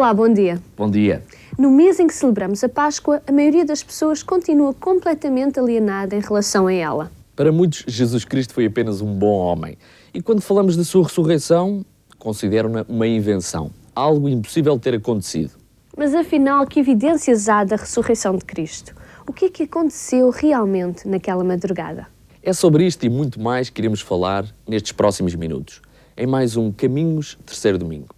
Olá, bom dia. Bom dia. No mês em que celebramos a Páscoa, a maioria das pessoas continua completamente alienada em relação a ela. Para muitos, Jesus Cristo foi apenas um bom homem. E quando falamos da sua ressurreição, consideram-na uma invenção, algo impossível de ter acontecido. Mas afinal, que evidências há da ressurreição de Cristo? O que é que aconteceu realmente naquela madrugada? É sobre isto e muito mais que iremos falar nestes próximos minutos, em mais um Caminhos, terceiro domingo.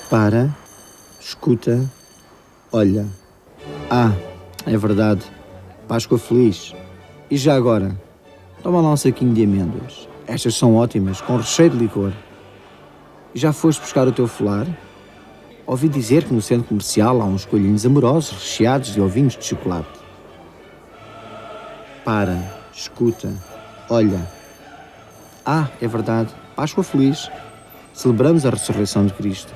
Para, escuta, olha. Ah, é verdade. Páscoa feliz. E já agora, toma lá um saquinho de amêndoas. Estas são ótimas, com recheio de licor. E já foste buscar o teu folar? Ouvi dizer que no centro comercial há uns coelhinhos amorosos recheados de ovinhos de chocolate. Para, escuta, olha. Ah, é verdade. Páscoa feliz. Celebramos a ressurreição de Cristo.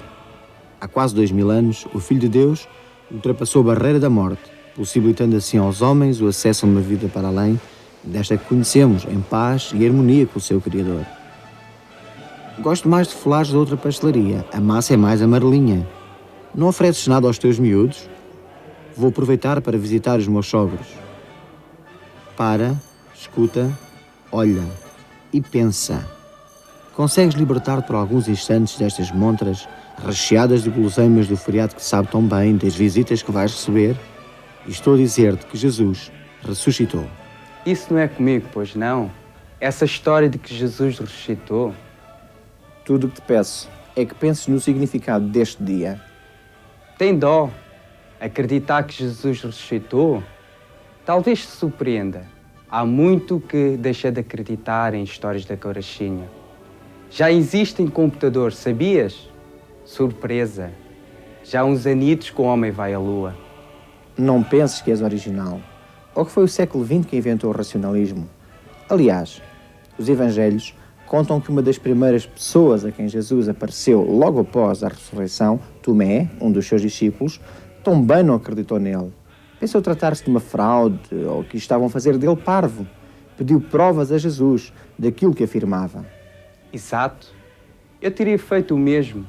Há quase 2000 anos, o Filho de Deus ultrapassou a barreira da morte, possibilitando assim aos homens o acesso a uma vida para além desta que conhecemos, em paz e harmonia com o seu Criador. Gosto mais de folares da outra pastelaria. A massa é mais amarelinha. Não ofereces nada aos teus miúdos? Vou aproveitar para visitar os meus sogros. Para, escuta, olha e pensa. Consegues libertar-te por alguns instantes destas montras recheadas de guloseimas do feriado que sabe tão bem, das visitas que vais receber? E estou a dizer-te que Jesus ressuscitou. Isso não é comigo, pois não? Essa história de que Jesus ressuscitou. Tudo o que te peço é que penses no significado deste dia. Tem dó. Acreditar que Jesus ressuscitou? Talvez te surpreenda. Há muito que deixa de acreditar em histórias da carochinha. Já existem computadores, sabias? Surpresa. Já há uns anitos que o homem vai à lua. Não penses que és original. Ou que foi o século XX que inventou o racionalismo. Aliás, os evangelhos contam que uma das primeiras pessoas a quem Jesus apareceu logo após a ressurreição, Tomé, um dos seus discípulos, também não acreditou nele. Pensou tratar-se de uma fraude ou que estavam a fazer dele parvo. Pediu provas a Jesus daquilo que afirmava. Exato. Eu teria feito o mesmo.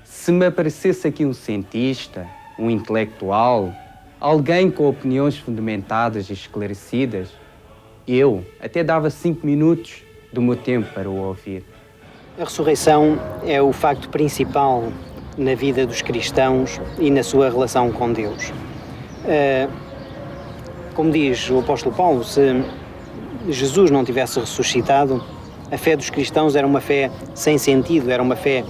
Se me aparecesse aqui um cientista, um intelectual, alguém com opiniões fundamentadas e esclarecidas, eu até dava 5 minutos do meu tempo para o ouvir. A ressurreição é o facto principal na vida dos cristãos e na sua relação com Deus. Como diz o apóstolo Paulo, se Jesus não tivesse ressuscitado, a fé dos cristãos era uma fé sem sentido, era uma fé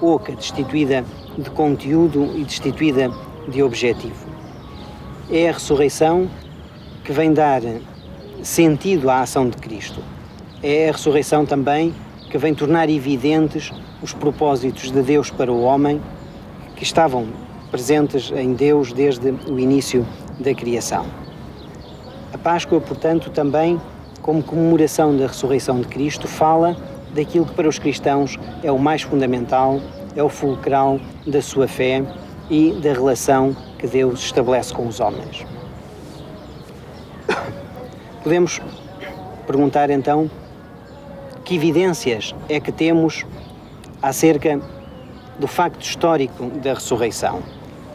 oca, destituída de conteúdo e destituída de objetivo. É a ressurreição que vem dar sentido à ação de Cristo. É a ressurreição também que vem tornar evidentes os propósitos de Deus para o homem, que estavam presentes em Deus desde o início da criação. A Páscoa, portanto, também, como comemoração da ressurreição de Cristo, fala daquilo que para os cristãos é o mais fundamental, é o fulcral da sua fé e da relação que Deus estabelece com os homens. Podemos perguntar então que evidências é que temos acerca do facto histórico da ressurreição.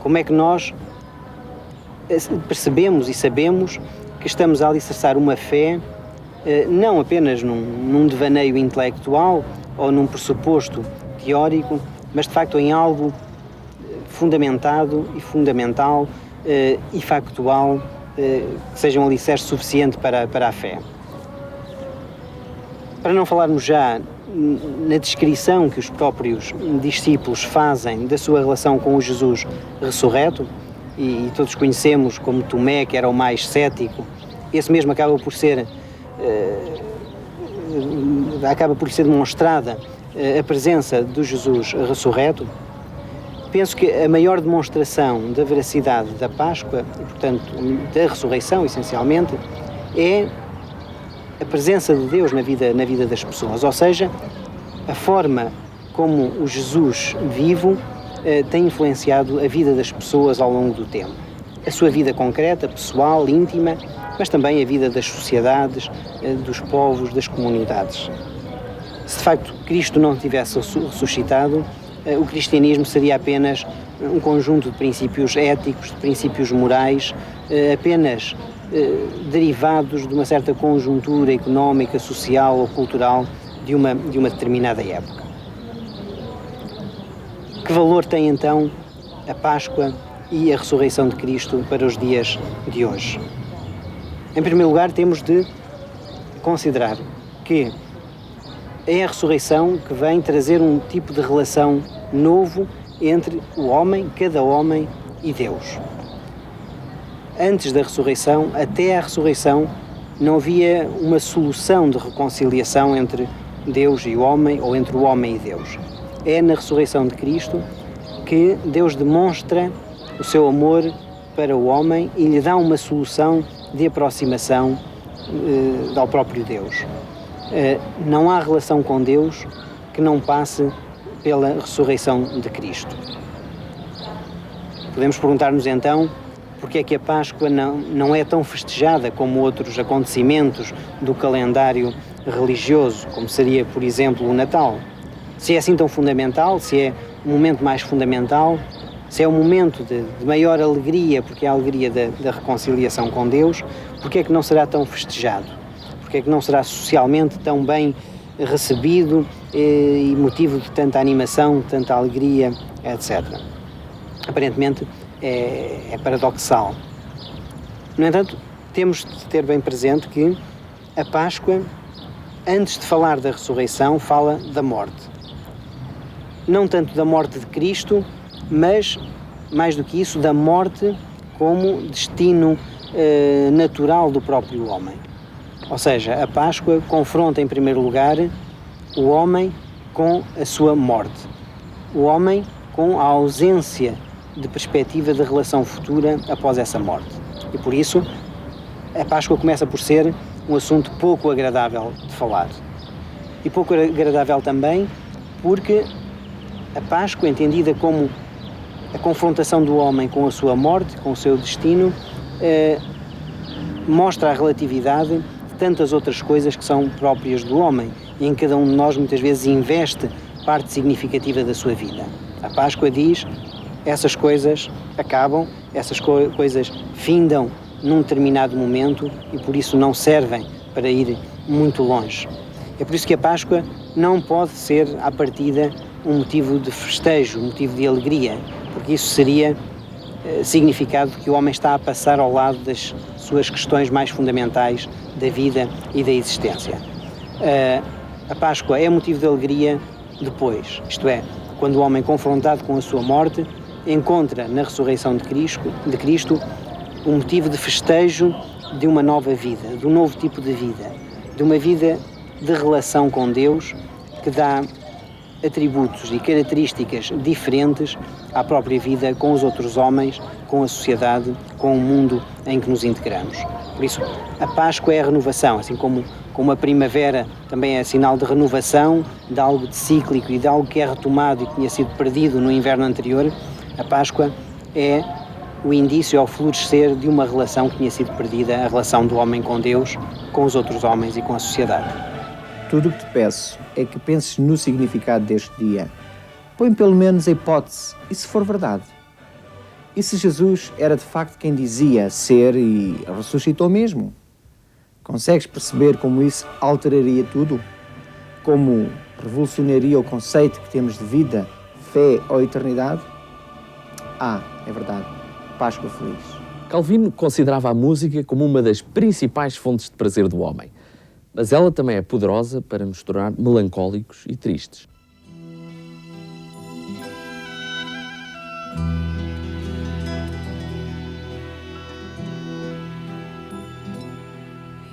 Como é que nós percebemos e sabemos que estamos a alicerçar uma fé não apenas num devaneio intelectual ou num pressuposto teórico, mas de facto em algo fundamentado e fundamental e factual que seja um alicerce suficiente para a fé. Para não falarmos já na descrição que os próprios discípulos fazem da sua relação com o Jesus ressurreto, e todos conhecemos como Tomé, que era o mais cético, esse mesmo acaba por ser demonstrada a presença do Jesus ressurreto. Penso que a maior demonstração da veracidade da Páscoa, e portanto da ressurreição essencialmente, é a presença de Deus na vida das pessoas, ou seja, a forma como o Jesus vivo tem influenciado a vida das pessoas ao longo do tempo. a sua vida concreta, pessoal, íntima, mas também a vida das sociedades, dos povos, das comunidades. Se de facto Cristo não tivesse ressuscitado, o cristianismo seria apenas um conjunto de princípios éticos, de princípios morais, apenas derivados de uma certa conjuntura económica, social ou cultural de uma determinada época. Que valor tem então a Páscoa e a ressurreição de Cristo para os dias de hoje? Em primeiro lugar, temos de considerar que é a ressurreição que vem trazer um tipo de relação novo entre o homem, cada homem e Deus. Antes da ressurreição, até à ressurreição, não havia uma solução de reconciliação entre Deus e o homem ou entre o homem e Deus. É na ressurreição de Cristo que Deus demonstra o seu amor para o homem e lhe dá uma solução de aproximação ao próprio Deus. Não há relação com Deus que não passe pela ressurreição de Cristo. Podemos perguntar-nos então porque é que a Páscoa não é tão festejada como outros acontecimentos do calendário religioso, como seria, por exemplo, o Natal. Se é assim tão fundamental, se é um momento mais fundamental, se é um momento de maior alegria, porque é a alegria da reconciliação com Deus, porque é que não será tão festejado? Porque é que não será socialmente tão bem recebido e motivo de tanta animação, de tanta alegria, etc. Aparentemente é paradoxal. No entanto, temos de ter bem presente que a Páscoa, antes de falar da ressurreição, fala da morte. Não tanto da morte de Cristo, mas, mais do que isso, da morte como destino natural do próprio homem. Ou seja, a Páscoa confronta em primeiro lugar o homem com a sua morte, o homem com a ausência de perspectiva de relação futura após essa morte. E por isso, a Páscoa começa por ser um assunto pouco agradável de falar. E pouco agradável também porque a Páscoa, entendida como a confrontação do homem com a sua morte, com o seu destino, mostra a relatividade de tantas outras coisas que são próprias do homem e em cada um de nós muitas vezes investe parte significativa da sua vida. A Páscoa diz: essas coisas acabam, essas coisas findam num determinado momento e por isso não servem para ir muito longe. É por isso que a Páscoa não pode ser, à partida, um motivo de festejo, um motivo de alegria, porque isso seria significado que o homem está a passar ao lado das suas questões mais fundamentais da vida e da existência. A Páscoa é motivo de alegria depois, isto é, quando o homem, confrontado com a sua morte, encontra na ressurreição de Cristo um motivo de festejo de uma nova vida, de um novo tipo de vida, de uma vida de relação com Deus que dá atributos e características diferentes à própria vida com os outros homens, com a sociedade, com o mundo em que nos integramos. Por isso, a Páscoa é a renovação, assim como a primavera também é sinal de renovação, de algo de cíclico e de algo que é retomado e que tinha sido perdido no inverno anterior. A Páscoa é o indício ao florescer de uma relação que tinha sido perdida, a relação do homem com Deus, com os outros homens e com a sociedade. Tudo o que te peço é que penses no significado deste dia. Põe pelo menos a hipótese, e se for verdade? E se Jesus era de facto quem dizia ser e ressuscitou mesmo? Consegues perceber como isso alteraria tudo? Como revolucionaria o conceito que temos de vida, fé ou eternidade? É verdade. Páscoa feliz. Calvino considerava a música como uma das principais fontes de prazer do homem, mas ela também é poderosa para nos tornar melancólicos e tristes.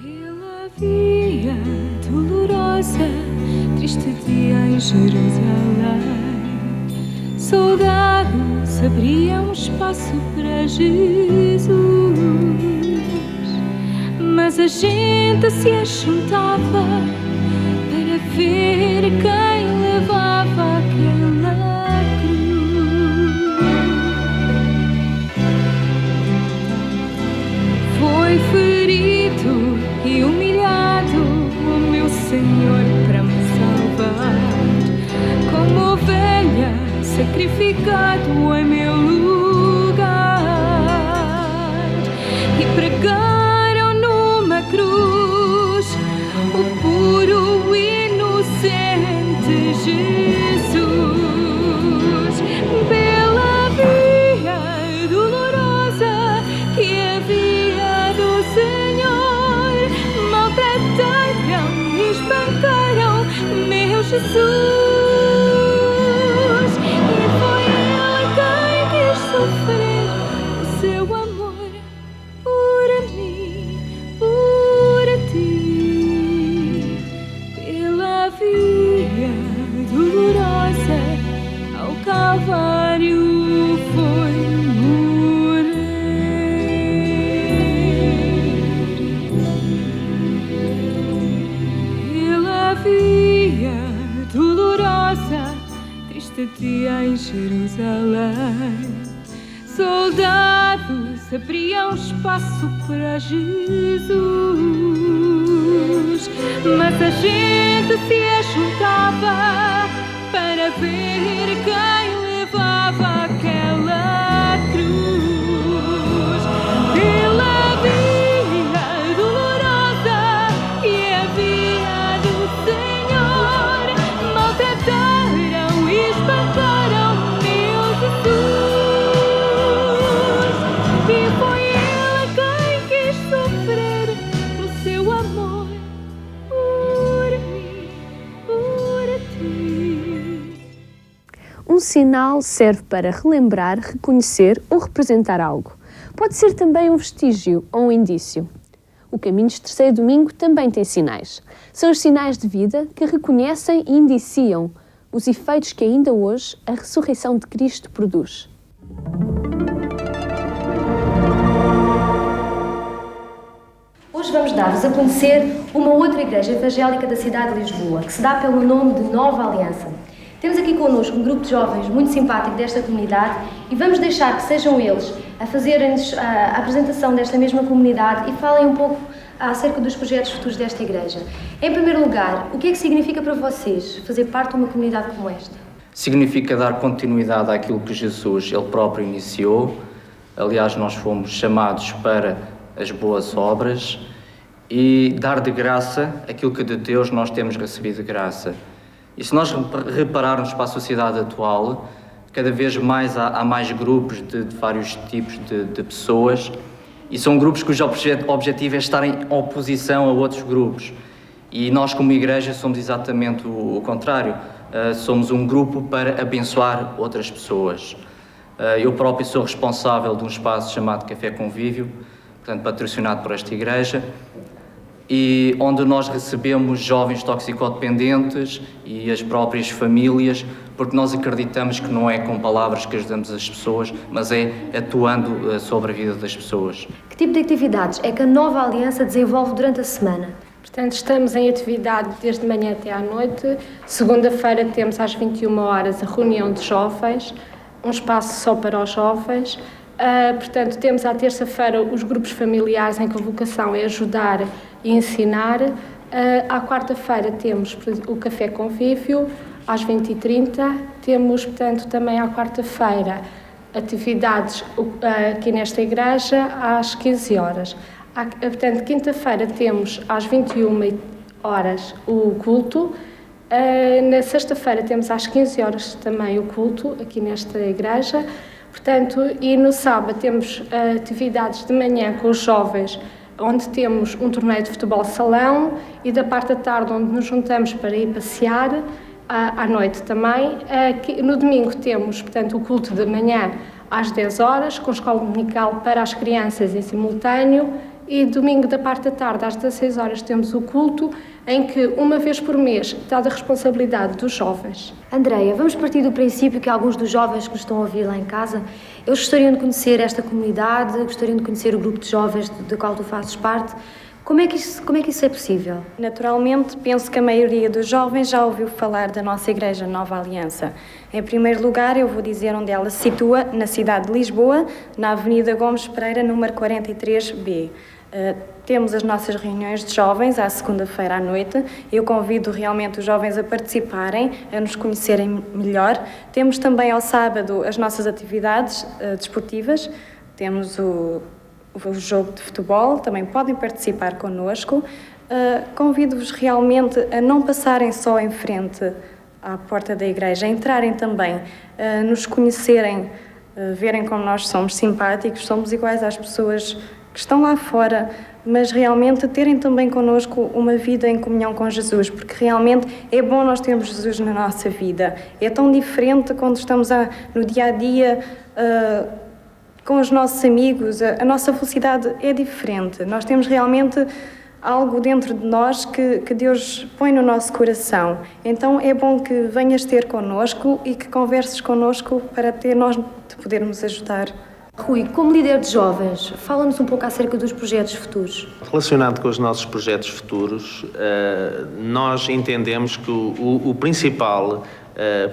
Pela via dolorosa, triste dia em Jerusalém, soldados abriam espaço para Jesus, mas a gente se ajuntava para ver quem levava aquela cruz. Senhor para me salvar. Como ovelha, sacrificado em meu lugar. E pregaram numa cruz o puro, inocente Jesus. Pela via dolorosa que havia do Senhor, maltrataram e espancaram meu Jesus. E foi Ele quem quis sofrer o seu amor por mim, por ti. Pela via dolorosa ao Calvário foi morrer. Pela via dolorosa, triste dia em Jerusalém, soldados abriam espaço para Jesus, mas a gente se ajuntava para ver quem levava aquela cruz. Pela via dolorosa que havia do Senhor, maltrataram e espancaram meu Jesus. E foi Ele quem quis sofrer o seu amor por mim, por ti. Um sinal serve para relembrar, reconhecer ou representar algo. Pode ser também um vestígio ou um indício. O Caminhos de Terceiro Domingo também tem sinais. São os sinais de vida que reconhecem e indiciam os efeitos que ainda hoje a ressurreição de Cristo produz. Hoje vamos dar-vos a conhecer uma outra igreja evangélica da cidade de Lisboa, que se dá pelo nome de Nova Aliança. Temos aqui connosco um grupo de jovens muito simpático desta comunidade e vamos deixar que sejam eles a fazerem-nos a apresentação desta mesma comunidade e falem um pouco acerca dos projetos futuros desta igreja. Em primeiro lugar, o que é que significa para vocês fazer parte de uma comunidade como esta? Significa dar continuidade àquilo que Jesus, Ele próprio, iniciou. Aliás, nós fomos chamados para as boas obras e dar de graça aquilo que de Deus nós temos recebido de graça. E se nós repararmos para a sociedade atual, cada vez mais há mais grupos de vários tipos de pessoas e são grupos cujo objetivo é estar em oposição a outros grupos. E nós, como igreja, somos exatamente o contrário. Somos um grupo para abençoar outras pessoas. Eu próprio sou responsável de um espaço chamado Café Convívio, portanto patrocinado por esta igreja, e onde nós recebemos jovens toxicodependentes e as próprias famílias, porque nós acreditamos que não é com palavras que ajudamos as pessoas, mas é atuando sobre a vida das pessoas. Que tipo de atividades é que a Nova Aliança desenvolve durante a semana? Portanto, estamos em atividade desde manhã até à noite. Segunda-feira temos às 21 horas a reunião de jovens, um espaço só para os jovens. Portanto, temos à terça-feira os grupos familiares em que a vocação é ajudar e ensinar. À quarta-feira temos o Café Convívio, às 20h30. Temos, portanto, também à quarta-feira atividades aqui nesta igreja às 15 horas. Portanto, quinta-feira temos às 21 horas o culto. Na sexta-feira temos às 15 horas também o culto aqui nesta igreja. Portanto, e no sábado temos atividades de manhã com os jovens, onde temos um torneio de futebol salão, e da parte da tarde onde nos juntamos para ir passear, à noite também. No domingo temos, portanto, o culto de manhã às 10 horas, com escola dominical para as crianças em simultâneo, e domingo da parte da tarde às 16 horas temos o culto, em que uma vez por mês está da responsabilidade dos jovens. Andreia, vamos partir do princípio que alguns dos jovens que nos estão a ouvir lá em casa, eles gostariam de conhecer esta comunidade, gostariam de conhecer o grupo de jovens do qual tu fazes parte. Como é que isso é possível? Naturalmente, penso que a maioria dos jovens já ouviu falar da nossa Igreja Nova Aliança. Em primeiro lugar, eu vou dizer onde ela se situa, na cidade de Lisboa, na Avenida Gomes Pereira, número 43B. Temos as nossas reuniões de jovens à segunda-feira à noite. Eu convido realmente os jovens a participarem, a nos conhecerem melhor. Temos também ao sábado as nossas atividades desportivas. Temos o jogo de futebol, também podem participar connosco. Convido-vos realmente a não passarem só em frente à porta da igreja, a entrarem também, a nos conhecerem, verem como nós somos simpáticos, somos iguais às pessoas que estão lá fora, mas realmente terem também connosco uma vida em comunhão com Jesus, porque realmente é bom nós termos Jesus na nossa vida. É tão diferente quando estamos no dia-a-dia com os nossos amigos, a nossa felicidade é diferente. Nós temos realmente algo dentro de nós que Deus põe no nosso coração. Então é bom que venhas ter connosco e que converses connosco para nós te podermos ajudar. Rui, como líder de jovens, fala-nos um pouco acerca dos projetos futuros. Relacionado com os nossos projetos futuros, nós entendemos que o principal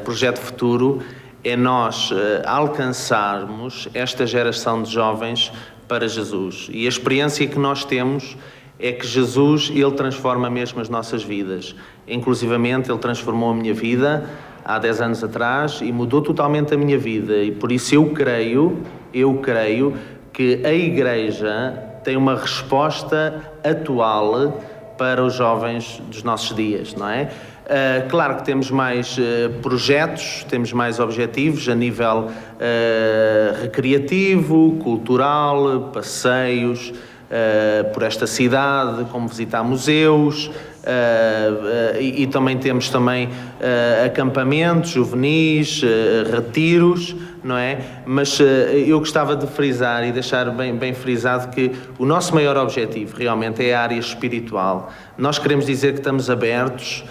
projeto futuro é nós alcançarmos esta geração de jovens para Jesus. E a experiência que nós temos é que Jesus, Ele transforma mesmo as nossas vidas. Inclusivamente, Ele transformou a minha vida há 10 anos atrás e mudou totalmente a minha vida. E por isso eu creio que a Igreja tem uma resposta atual para os jovens dos nossos dias, não é? Claro que temos mais projetos, temos mais objetivos a nível recreativo, cultural, passeios por esta cidade, como visitar museus, e também temos acampamentos juvenis, retiros, não é? Mas eu gostava de frisar e deixar bem frisado que o nosso maior objetivo realmente é a área espiritual. Nós queremos dizer que estamos abertos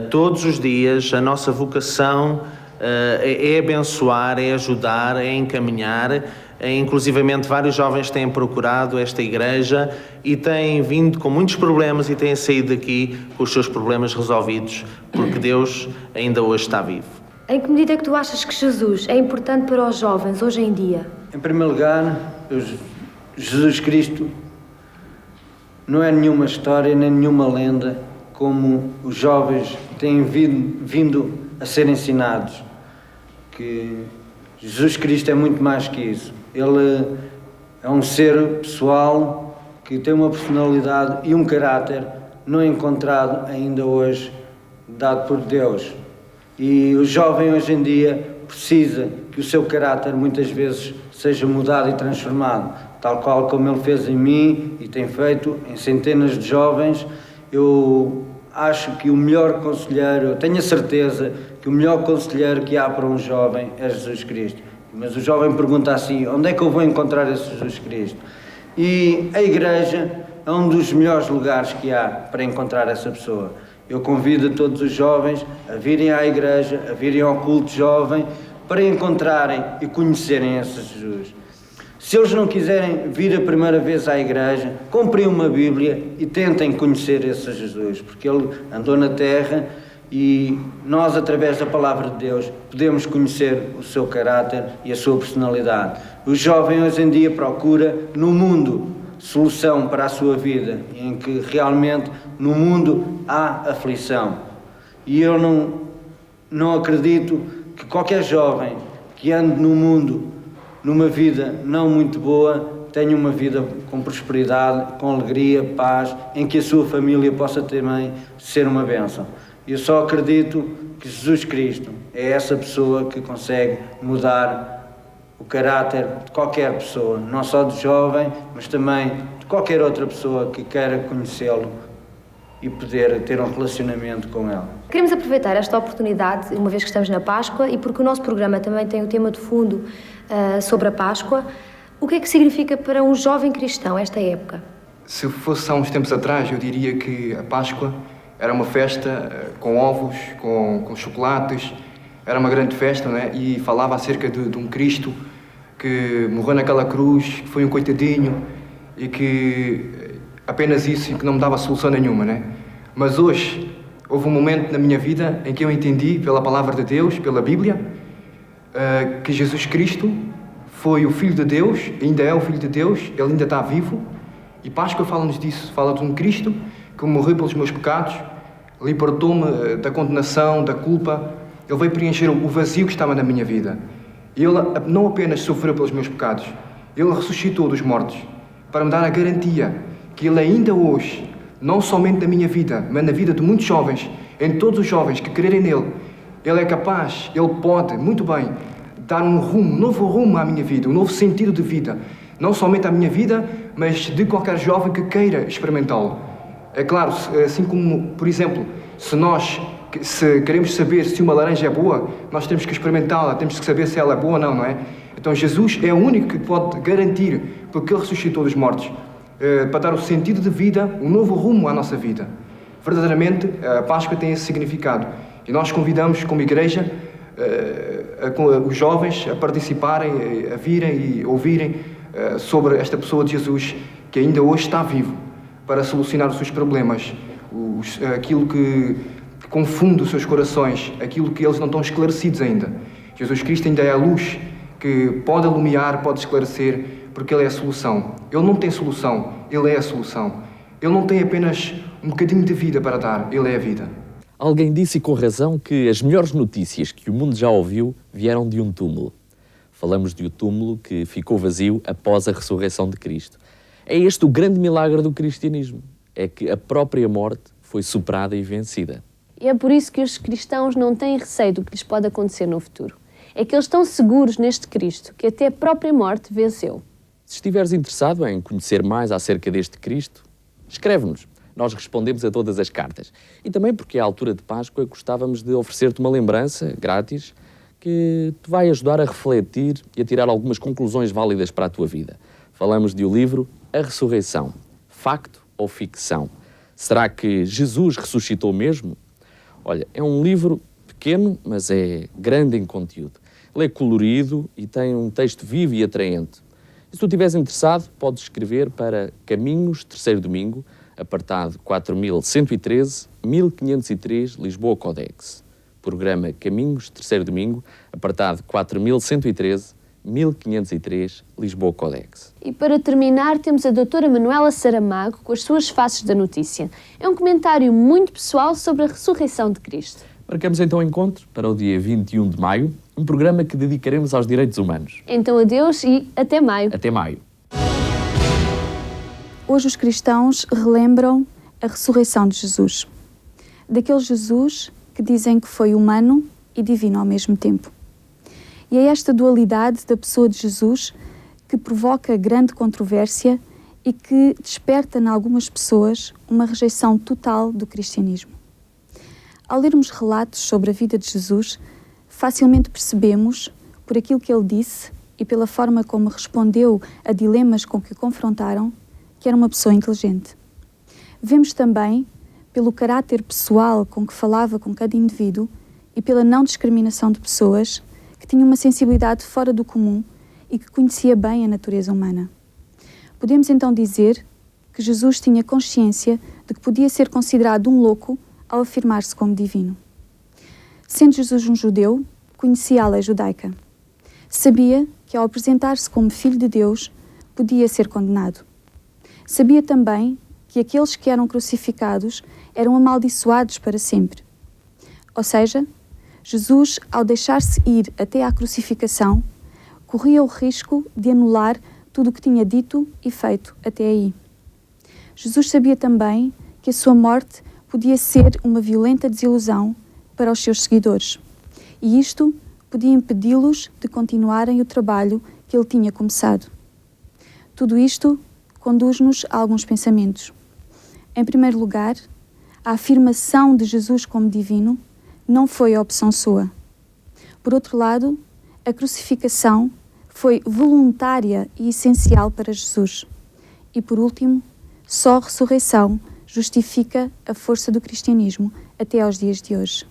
todos os dias. A nossa vocação é abençoar, é ajudar, é encaminhar. Inclusivamente vários jovens têm procurado esta igreja e têm vindo com muitos problemas e têm saído daqui com os seus problemas resolvidos, porque Deus ainda hoje está vivo. Em que medida é que tu achas que Jesus é importante para os jovens hoje em dia? Em primeiro lugar, Jesus Cristo não é nenhuma história nem nenhuma lenda como os jovens têm vindo a ser ensinados, que Jesus Cristo é muito mais que isso. Ele é um ser pessoal que tem uma personalidade e um caráter não encontrado ainda hoje, dado por Deus. E o jovem hoje em dia precisa que o seu caráter muitas vezes seja mudado e transformado, tal qual como ele fez em mim e tem feito em centenas de jovens. Eu acho que o melhor conselheiro, eu tenho a certeza que o melhor conselheiro que há para um jovem é Jesus Cristo. Mas o jovem pergunta assim: onde é que eu vou encontrar esse Jesus Cristo? E a igreja é um dos melhores lugares que há para encontrar essa pessoa. Eu convido todos os jovens a virem à igreja, a virem ao culto jovem, para encontrarem e conhecerem esse Jesus. Se eles não quiserem vir a primeira vez à igreja, comprem uma Bíblia e tentem conhecer esse Jesus, porque ele andou na terra e nós, através da palavra de Deus, podemos conhecer o seu caráter e a sua personalidade. O jovem hoje em dia procura no mundo solução para a sua vida, em que realmente no mundo há aflição. E eu não acredito que qualquer jovem que ande no mundo numa vida não muito boa tenha uma vida com prosperidade, com alegria, paz, em que a sua família possa também ser uma bênção. Eu só acredito que Jesus Cristo é essa pessoa que consegue mudar o caráter de qualquer pessoa, não só de jovem, mas também de qualquer outra pessoa que queira conhecê-lo e poder ter um relacionamento com ele. Queremos aproveitar esta oportunidade, uma vez que estamos na Páscoa, e porque o nosso programa também tem o tema de fundo sobre a Páscoa. O que é que significa para um jovem cristão esta época? Se fosse há uns tempos atrás, eu diria que a Páscoa era uma festa com ovos, com chocolates, era uma grande festa, não é? E falava acerca de um Cristo que morreu naquela cruz, que foi um coitadinho e que apenas isso, que não me dava solução nenhuma, né? Mas hoje houve um momento na minha vida em que eu entendi pela palavra de Deus, pela Bíblia, que Jesus Cristo foi o Filho de Deus, ainda é o Filho de Deus, ele ainda está vivo E Páscoa fala-nos disso, fala de um Cristo que morreu pelos meus pecados, libertou-me da condenação, da culpa. Ele veio preencher o vazio que estava na minha vida. Ele não apenas sofreu pelos meus pecados, Ele ressuscitou dos mortos para me dar a garantia que Ele ainda hoje, não somente na minha vida, mas na vida de muitos jovens, em todos os jovens que crerem nele, Ele é capaz, Ele pode, muito bem, dar um rumo, um novo rumo à minha vida, um novo sentido de vida. Não somente à minha vida, mas de qualquer jovem que queira experimentá-lo. É claro, assim como, por exemplo, se queremos saber se uma laranja é boa, nós temos que experimentá-la, temos que saber se ela é boa ou não, não é? Então Jesus é o único que pode garantir, porque Ele ressuscitou dos mortos, para dar o sentido de vida, um novo rumo à nossa vida. Verdadeiramente, a Páscoa tem esse significado. E nós convidamos, como igreja, os jovens a participarem, a virem e ouvirem sobre esta pessoa de Jesus, que ainda hoje está vivo, para solucionar os seus problemas, aquilo que confunde os seus corações, aquilo que eles não estão esclarecidos ainda. Jesus Cristo ainda é a luz que pode iluminar, pode esclarecer, porque Ele é a solução. Ele não tem solução, Ele é a solução. Ele não tem apenas um bocadinho de vida para dar, Ele é a vida. Alguém disse, e com razão, que as melhores notícias que o mundo já ouviu vieram de um túmulo. Falamos de um túmulo que ficou vazio após a ressurreição de Cristo. É este o grande milagre do cristianismo. É que a própria morte foi superada e vencida. E é por isso que os cristãos não têm receio do que lhes pode acontecer no futuro. É que eles estão seguros neste Cristo, que até a própria morte venceu. Se estiveres interessado em conhecer mais acerca deste Cristo, escreve-nos. Nós respondemos a todas as cartas. E também porque à altura de Páscoa gostávamos de oferecer-te uma lembrança grátis que te vai ajudar a refletir e a tirar algumas conclusões válidas para a tua vida. Falamos de o livro A Ressurreição. Facto ou ficção? Será que Jesus ressuscitou mesmo? Olha, é um livro pequeno, mas é grande em conteúdo. Ele é colorido e tem um texto vivo e atraente. E se tu estiveres interessado, podes escrever para Caminhos, Terceiro Domingo, apartado 4113, 1503, Lisboa Codex. Programa Caminhos, Terceiro Domingo, apartado 4113, 1503, Lisboa Codex. E para terminar, temos a doutora Manuela Saramago com as suas faces da notícia. É um comentário muito pessoal sobre a ressurreição de Cristo. Marcamos então o encontro para o dia 21 de maio, um programa que dedicaremos aos direitos humanos. Então adeus e até maio. Até maio. Hoje os cristãos relembram a ressurreição de Jesus. Daquele Jesus que dizem que foi humano e divino ao mesmo tempo. E é esta dualidade da pessoa de Jesus que provoca grande controvérsia e que desperta em algumas pessoas uma rejeição total do cristianismo. Ao lermos relatos sobre a vida de Jesus, facilmente percebemos, por aquilo que ele disse e pela forma como respondeu a dilemas com que o confrontaram, que era uma pessoa inteligente. Vemos também, pelo caráter pessoal com que falava com cada indivíduo e pela não discriminação de pessoas, que tinha uma sensibilidade fora do comum e que conhecia bem a natureza humana. Podemos então dizer que Jesus tinha consciência de que podia ser considerado um louco ao afirmar-se como divino. Sendo Jesus um judeu, conhecia a lei judaica. Sabia que ao apresentar-se como filho de Deus, podia ser condenado. Sabia também que aqueles que eram crucificados eram amaldiçoados para sempre. Ou seja, Jesus, ao deixar-se ir até à crucificação, corria o risco de anular tudo o que tinha dito e feito até aí. Jesus sabia também que a sua morte podia ser uma violenta desilusão para os seus seguidores, e isto podia impedi-los de continuarem o trabalho que ele tinha começado. Tudo isto conduz-nos a alguns pensamentos. Em primeiro lugar, a afirmação de Jesus como divino não foi a opção sua. Por outro lado, a crucificação foi voluntária e essencial para Jesus. E por último, só a ressurreição justifica a força do cristianismo até aos dias de hoje.